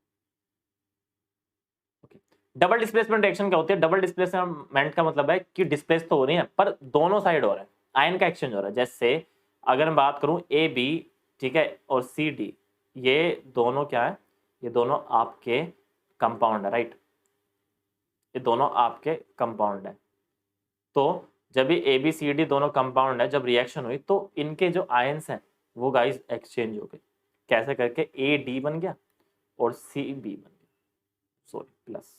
ओके, डबल डिस्प्लेसमेंट रिएक्शन क्या होती है? डबल डिस्प्लेसमेंट का मतलब है कि डिस्प्लेस तो हो रही है पर दोनों साइड हो रहा है, आयन का एक्सचेंज हो रहा है। जैसे अगर मैं बात करूं AB, ठीक है, और CD, ये दोनों क्या है, ये दोनों आपके कंपाउंड है, राइट, ये दोनों आपके कंपाउंड है। तो जब ये ABCD दोनों कंपाउंड है, जब रिएक्शन हुई तो इनके जो आयंस हैं वो गाइस एक्सचेंज हो गए। कैसे करके? AD बन गया और CB बन गया, सॉरी प्लस,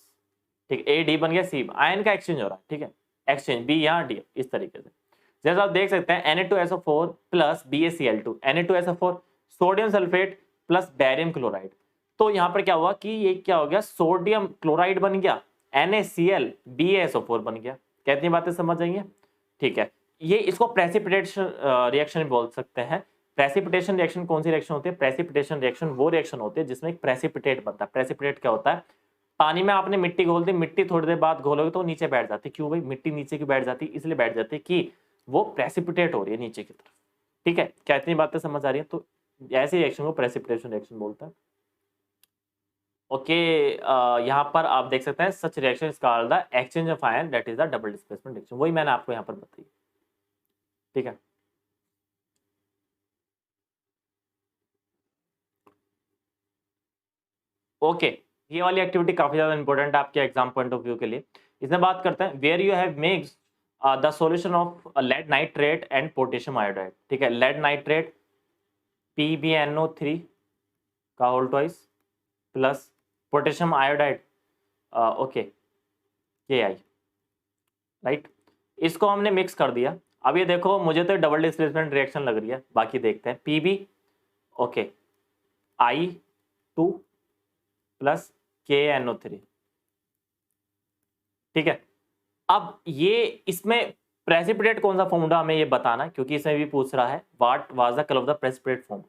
ठीक, AD बन गया, C, आयन का एक्सचेंज हो रहा है। ठीक है, एक्सचेंज B यहाँ D, इस तरीके से। जैसे आप देख सकते हैं Na2SO4 plus BaCl2, Na2SO4 sodium sulphate plus barium chloride. तो यहाँ पर क्या हुआ कि ये क्या हो गया, सोडियम क्लोराइड बन गया, NaCl BaSO4 बन गया। कितनी बातें समझ आई हैं? ठीक है, ये इसको प्रेसिपिटेशन रिएक्शन बोल सकते हैं। प्रेसिपिटेशन रिएक्शन कौन सी रिएक्शन होती है? प्रेसिपिटेशन रिएक्शन वो रिएक्शन होती है जिसमें एक प्रेसिपिटेट बनता है। प्रेसिपिटेट क्या होता है? पानी में आपने मिट्टी घोल दी, मिट्टी थोड़ी देर बाद घोलोगे तो नीचे बैठ जाती। क्यों भाई? मिट्टी नीचे की बैठ जाती, इसलिए बैठ जाती कि वो प्रेसिपिटेट हो रही है नीचे की तरफ। ठीक है, क्या इतनी बातें समझ आ रही है? तो ऐसे रिएक्शन को प्रेसिपिटेशन रिएक्शन बोलता है। ओके, यहाँ पर आप देख सकते हैं such reaction is called the exchange of ion, that is the double displacement reaction. वही मैंने आपको यहाँ पर बताई। ठीक है, ओके, ये वाली एक्टिविटी काफी ज्यादा इंपॉर्टेंट है आपके एग्जाम पॉइंट ऑफ व्यू के लिए। इसमें बात करते हैं where you have mix the solution of lead nitrate and potassium iodide. ठीक है, लेड नाइट्रेट PbNO3 का whole twice plus potassium iodide, okay, Ki, right, इसको हमने मिक्स कर दिया। अब ये देखो मुझे तो डबल डिस्प्लेसमेंट रिएक्शन लग रही है, बाकी देखते हैं। Pb, okay, I2 plus KNO3। ठीक है, अब ये इसमें प्रेसिपिटेट कौन सा फॉर्म होगा हमें ये बताना, क्योंकि इसमें भी पूछ रहा है what was the colour of the precipitate form,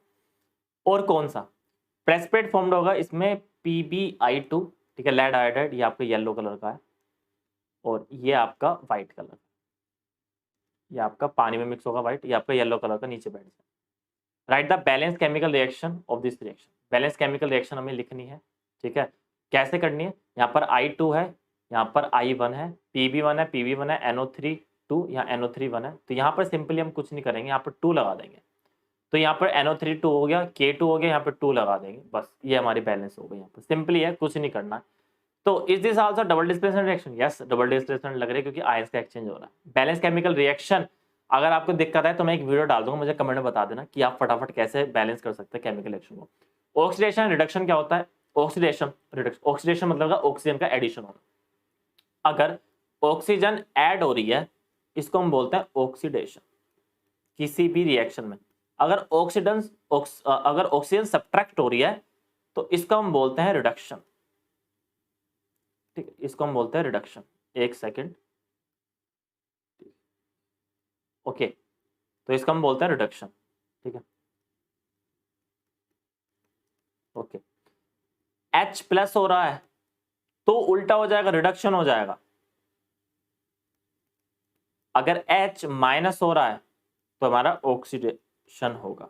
और कौन सा प्रेसिपिटेट फॉर्म होगा इसमें PbI2। ठीक है, लेड आयोडाइड, ये आपका येलो कलर का है और ये आपका व्हाइट कलर, ये आपका पानी में मिक्स होगा व्हाइट, ये आपका येलो कलर का नीचे बैठ जाए। Right the balance chemical reaction of this reaction. Balance chemical reaction हमें लिखनी है। ठीक है, कैसे करनी है? यहाँ पर I2 है, यहाँ पर I1 है, Pb1 है, Pb1 है, NO3 2, यहाँ NO3 1 है। तो यहाँ पर सिंपली हम कुछ नहीं करेंगे, यहाँ पर 2 लगा देंगे। तो यहाँ पर NO3 2 हो गया, K2 हो गया, यहाँ पर 2 लगा देंगे, बस ये हमारी बैलेंस हो गई। यहाँ पर सिंपली है, कुछ नहीं करना। तो is this also double displacement reaction? Yes, double displacement लग रहा है क्योंकि आयंस का एक्सचेंज हो रहा है। बैलेंस केमिकल रिएक्शन, अगर आपको दिक्कत है तो मैं एक वीडियो डाल दूंगा, मुझे कमेंट में बता देना कि आप फटाफट कैसे बैलेंस कर सकते हैं केमिकल रिएक्शन को। ऑक्सीडेशन रिडक्शन क्या होता है? ऑक्सीडेशन रिडक्शन, ऑक्सीडेशन मतलब ऑक्सीजन का एडिशन होना। अगर ऑक्सीजन ऐड हो रही है इसको हम बोलते हैं ऑक्सीडेशन किसी भी रिएक्शन में। अगर अगर ऑक्सीजन सब्ट्रैक्ट हो रही है तो इसको हम बोलते हैं रिडक्शन। ठीक है, इसको हम बोलते हैं रिडक्शन। एक सेकेंड, ओके, तो इसको हम बोलते हैं रिडक्शन। ठीक है, ओके। H प्लस हो रहा है तो उल्टा हो जाएगा, रिडक्शन हो जाएगा। अगर H माइनस हो रहा है तो हमारा ऑक्सीडेशन होगा।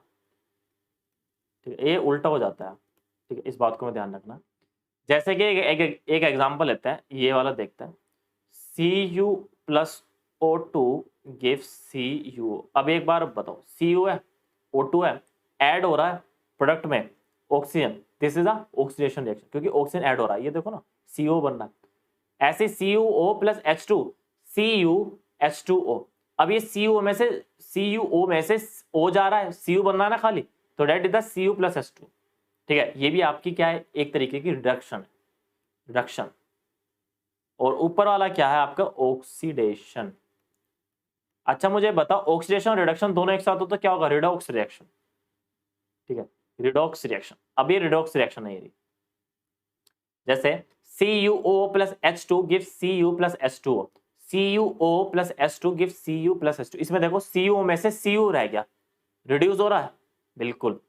ठीक है, ये उल्टा हो जाता है। ठीक है, इस बात को मैं ध्यान रखना। जैसे कि एक एग्जांपल लेते हैं, ये वाला देखते हैं। Cu plus O2 gives Cu। अब एक बार बताओ, Cu है, O2 है, ऐड हो रहा है प्रोडक्ट में oxygen, this is a oxidation reaction क्योंकि ऑक्सीजन ऐड हो रहा है। ये देखो ना, CO बन रहा है। ऐसे CuO प्लस H2, CuH2O। अब ये CuO में से O जा रहा है, Cu बन रहा है ना खाली, तो that is the Cu plus H2। ठीक है, ये भी आपकी क्या है, एक तरीके की रिडक्शन है, रिडक्शन। और ऊपर वाला क्या है आपका, ऑक्सीडेशन। अच्छा मुझे बताओ, ऑक्सीडेशन और रिडक्शन दोनों एक साथ हो तो क्या होगा, रिडॉक्स रिएक्शन। ठीक है, रिडॉक्स रिएक्शन। अब ये रिडॉक्स रिएक्शन है। ये जैसे CuO plus H2 gives Cu plus H2O, CuO plus H2 gives Cu plus H2। इसमें देखो Cu में से Cu रह गया, रिड्यूस हो रहा है, बिल्कुल।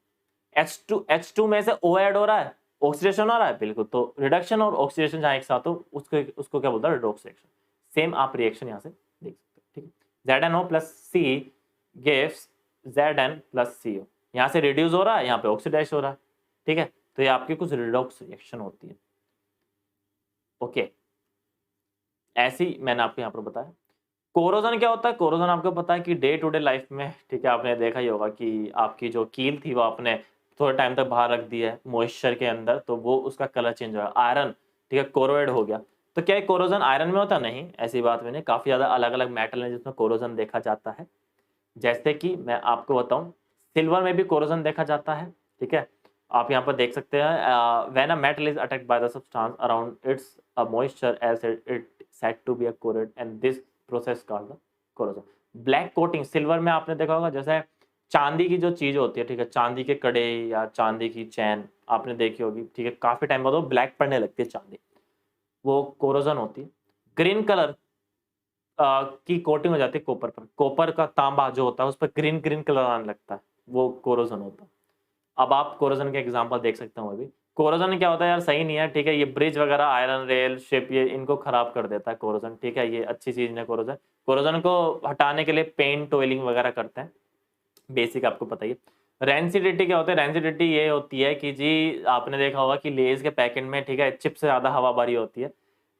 H2 में से O ऐड हो रहा है, ऑक्सीडेशन हो रहा है, बिल्कुल। तो रिडक्शन और ऑक्सीडेशन जहां एक साथ हो उसको क्या बोलता है, रिडॉक्स रिएक्शन। सेम आप रिएक्शन यहां से देख सकते हो। ठीक है, ZnO plus C gives Zn plus CO। यहाँ से रिड्यूस हो रहा है, यहाँ पे ऑक्सीडाइज हो रहा है। ठीक है, तो ये आपकी कुछ रिडॉक्स रिएक्शन होती है। ओके, ऐसी मैंने आपको यहाँ पर बताया। कोरोजन क्या होता है? कोरोजन आपको पता है कि डे टू डे लाइफ में, ठीक है, आपने देखा ही होगा कि आपकी जो कील थी वो आपने थोड़े टाइम तक बाहर रख दी है मॉइस्चर के अंदर, तो वो उसका कलर चेंज हो गया, आयरन, ठीक है, कोरोइड हो गया। तो क्या कोरोजन आयरन में होता? नहीं, ऐसी बात में नहीं। काफी ज्यादा अलग अलग मेटल है जिसमें कोरोजन देखा जाता है। जैसे कि मैं आपको बताऊं, सिल्वर में भी कोरोजन देखा जाता है। ठीक है, आप यहाँ पर देख सकते हैं, when a metal is attacked by the substance around its moisture as it said to be a corrode and this process called the corrosion. Black coating silver में आपने देखा होगा, जैसे चांदी की जो चीज होती है, ठीक है, चांदी के कड़े या चांदी की चैन आपने देखी होगी, ठीक है, काफी टाइम बाद वो ब्लैक पड़ने लगती है चांदी, वो कोरोजन होती है। ग्रीन कलर की कोटिंग हो जाती है कॉपर पर, कॉपर का तांबा जो होता है उस पर ग्रीन ग्रीन कलर आने लगता है, वो कोरोजन होता है। अब आप कोरोजन के एग्जांपल देख सकते हो। अभी कोरोजन क्या होता है यार, सही नहीं है। ठीक है, ये ब्रिज वगैरह, आयरन रेल, शिप, ये इनको खराब कर देता है कोरोजन। ठीक है, ये अच्छी चीज नहीं है कोरोजन। कोरोजन को हटाने के लिए पेंट ऑयलिंग वगैरह करते हैं, बेसिक आपको पता ही है। रेंसिडिटी क्या होता है? रेंसिडिटी ये होती है कि जी आपने देखा होगा कि लेज के पैकेट में, ठीक है, चिप से ज्यादा हवा भरी होती है।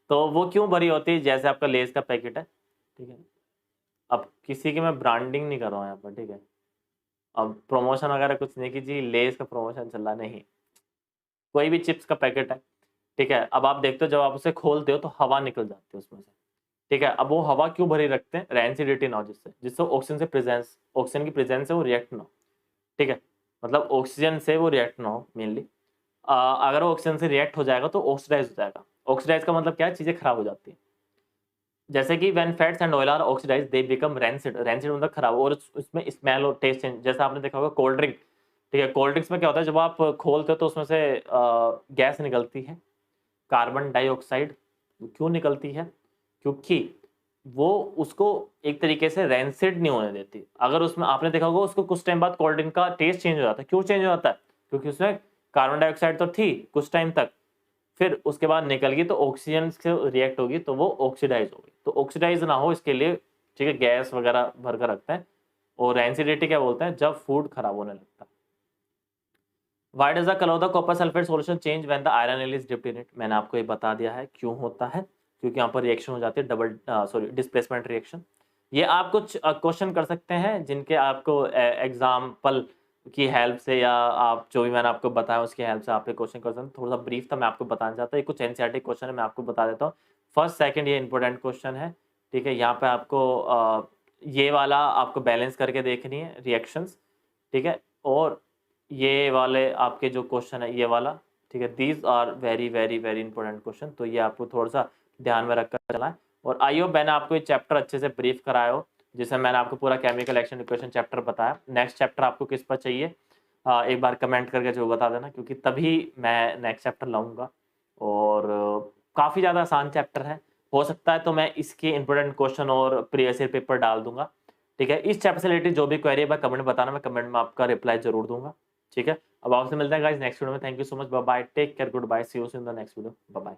तो वो क्यों भरी होती है? जैसे आपका लेज का पैकेट है, ठीक है, अब किसी की मैं ब्रांडिंग नहीं कर रहा हूँ यहाँ पर, ठीक है, अब प्रमोशन वगैरह कुछ नहीं कि जी लेज का प्रमोशन चल रहा, नहीं, कोई भी चिप्स का पैकेट है, ठीक है, अब आप देखते हो जब आप उसे खोलते हो तो हवा निकल जाती है उसमें से। ठीक है, अब वो हवा क्यों भरी रखते हैं? रेंसिडिटी ना हो, जिससे ऑक्सीजन की प्रेजेंस से वो रिएक्ट ना हो। ठीक है, मतलब ऑक्सीजन से वो रिएक्ट ना हो मेनली। अगर वो ऑक्सीजन से रिएक्ट हो जाएगा तो ऑक्सीडाइज हो जाएगा। ऑक्सीडाइज का मतलब क्या है? चीजें खराब हो जाती है। जैसे कि when fats and oil are oxidised they become rancid. Rancid मतलब खराब, और उसमें स्मेल और टेस्ट चेंज। जैसा आपने देखा होगा कोल्ड ड्रिंक, ठीक है, कोल्ड ड्रिंक्स में क्या होता है, जब आप खोलते हो तो उसमें से गैस निकलती है, कार्बन डाइऑक्साइड। क्यों निकलती है? क्योंकि वो उसको एक तरीके से रैंसिड नहीं होने देती। अगर उसमें आपने देखा होगा उसको कुछ टाइम बाद कोल्ड ड्रिंक का टेस्ट चेंज हो जाता है। क्यों चेंज हो जाता है? क्योंकि उसमें कार्बन डाइऑक्साइड तो थी कुछ टाइम तक, फिर उसके बाद निकल गई तो ऑक्सीजन से रिएक्ट होगी तो वो ऑक्सीडाइज होगी। तो ऑक्सीडाइज ना हो इसके लिए, ठीक है, गैस वगैरह भर कर रखते हैं। और रैंसिडिटी क्या बोलते हैं? जब फूड खराब होने लगता है। Why does the color of the copper sulfate solution change when the iron nail is dipped in it? मैंने आपको ये बता दिया है क्यों होता है, क्योंकि यहाँ पर रिएक्शन हो जाती है डबल डिस्प्लेसमेंट रिएक्शन। ये आप कुछ क्वेश्चन कर सकते हैं जिनके आपको एग्जाम्पल की हेल्प से या आप जो भी मैंने आपको बताया उसकी हेल्प से आप ये क्वेश्चन कर सकते हैं। थोड़ा सा ब्रीफ था, मैं आपको बताना चाहता हूँ। ये कुछ एनसीईआरटी क्वेश्चन है, मैं आपको बता देता हूँ। फर्स्ट सेकंड ये इंपॉर्टेंट क्वेश्चन है, ठीक है। यहाँ पे आपको ये वाला आपको बैलेंस करके देखनी है रिएक्शंस, ठीक है। और ये वाले आपके जो क्वेश्चन है ये वाला, ठीक है। These are very very very important question, तो ये आपको थोड़ा सा ध्यान में रखकर चला है। और आई होप मैंने आपको ये चैप्टर अच्छे से ब्रीफ कराया हो, जिसमें मैंने आपको पूरा केमिकल एक्शन इक्वेशन चैप्टर बताया। नेक्स्ट चैप्टर आपको किस पर चाहिए एक बार कमेंट करके जो बता देना, क्योंकि तभी मैं नेक्स्ट चैप्टर लाऊंगा। और काफ़ी ज़्यादा आसान चैप्टर है, हो सकता है तो मैं इसके इंपॉर्टेंट क्वेश्चन और प्रीवियस ईयर पेपर डाल दूंगा, ठीक है। इस चैप्टर से रिलेटेड जो भी क्वेरी है कमेंट में बताना, मैं कमेंट में आपका रिप्लाई जरूर दूंगा, ठीक है। अब आपसे मिलते हैं गाइस नेक्स्ट वीडियो में। Thank you so much, bye bye, take care, goodbye, see you in the next video, bye bye.